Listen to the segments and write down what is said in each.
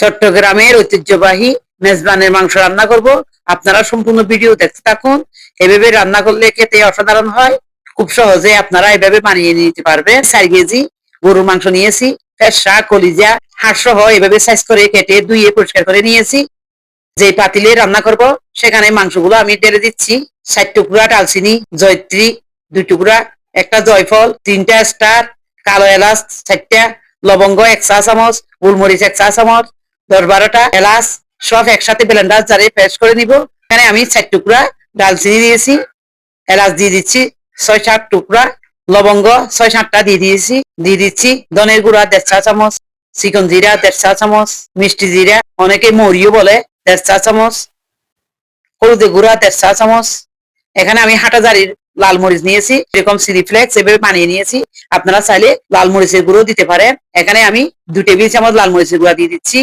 চট্টগ্রামের ঐতিহ্যবাহী মেজবানের মাংস রান্না করব। আপনারা সম্পূর্ণ ভিডিও দেখতে থাকুন। এভাবে রান্না করলে খেতে অসাধারণ হয়। খুব সহজে আপনারা এভাবে বানিয়ে নিতে পারবেন। 4 কেজি গরুর মাংস নিয়েছি, ফেসা, কলিজা, হাড় সহ এভাবে সাইজ করে কেটে ধুয়ে পরিষ্কার করে নিয়েছি। যে পাতিলে রান্না করব সেখানে মাংসগুলো আমি ঢেলে দিচ্ছি। 4 টুকরা ডালচিনি, জয়ত্রী 2 টুকরা, একটা জয়ফল, 3টা স্টার, কালো এলাচ 4টা, লবঙ্গ 1 চা চামচ, গোলমরিচ 1 চা চামচ, 10-12টা এলাচ সব একসাথে ব্লেন্ডার জারে পেস্ট করে নিব। এখানে আমি 4 টুকরা ডালচিনি দিয়েছি, এলাচ দিয়ে দিচ্ছি 6-7 টুকরা, লবঙ্গ 6-7টা দিয়ে দিচ্ছি ধনের গুঁড়া 1.5 চা চামচ, চিকন জিরা 1.5 চা চামচ, মিষ্টি জিরা অনেকে মরিও বলে 1.5 চা চামচ, হলুদের গুঁড়া 1.5 চা চামচ। এখানে আমি হাটাজারির লাল মরিচ নিয়েছি, এরকম চিলি ফ্লেক্স এভাবে বানিয়ে নিয়েছি। আপনারা চাইলে লাল মরিচের গুঁড়ো দিতে পারেন। এখানে আমি 2 টেবিল চামচ লাল মরিচের গুঁড়া দিয়ে দিচ্ছি।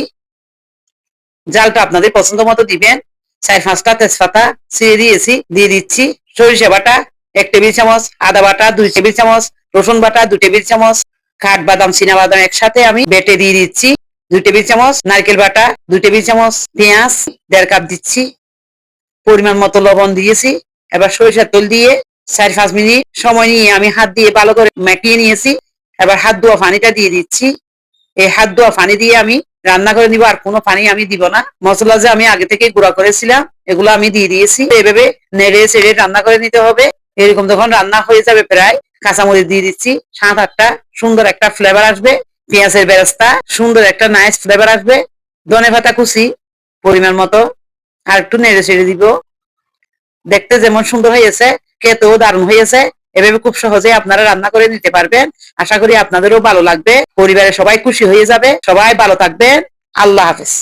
জালটা আপনাদের পছন্দ মতো দিবেন। 4-5টা তেজপাতা ছিঁড়ে দিয়েছি, দিয়ে দিচ্ছি সরিষা বাটা 1 টেবিল চামচ, আদা বাটা 2 টেবিল চামচ, রসুন বাটা 2 টেবিল চামচ, কাঠবাদাম, চীনাবাদাম একসাথে আমি বেটে দিয়ে দিচ্ছি 2 টেবিল চামচ, নারকেল বাটা 2 টেবিল চামচ, পেঁয়াজ 1.5 কাপ দিচ্ছি, পরিমাণ মতো লবণ দিয়েছি। এবার সরিষার তেল দিয়ে 4-5 মিনিট সময় নিয়ে আমি হাত দিয়ে ভালো করে মাখিয়ে নিয়েছি। এবার হাত ধোয়া পানিটা দিয়ে দিচ্ছি। এই হাত ধোয়া পানি দিয়ে আমি রান্না করে নিব, আর কোনো পানি আমি দিব না। মশলা যে আমি আগে থেকে গুঁড়া করেছিলাম এগুলো আমি দিয়ে দিয়েছি। এভাবে নেড়ে চেড়ে রান্না করে নিতে হবে। এরকম যখন রান্না হয়ে যাবে প্রায়, কাঁচামরিচ দিয়ে দিচ্ছি 7-8টা, সুন্দর একটা ফ্লেভার আসবে। পেঁয়াজের বেরেস্তা, সুন্দর একটা নাইস ফ্লেভার আসবে। ধনেপাতা কুচি পরিমাণ মতো, আর একটু নেড়ে চেড়ে দিব। দেখতে যেমন সুন্দর হয়েছে, খেতেও দারুণ হয়েছে। এভাবে খুব সহজে আপনারা রান্না করে নিতে পারবেন। আশা করি আপনাদেরও ভালো লাগবে, পরিবারের সবাই খুশি হয়ে যাবে। সবাই ভালো থাকবেন। আল্লাহ হাফেজ।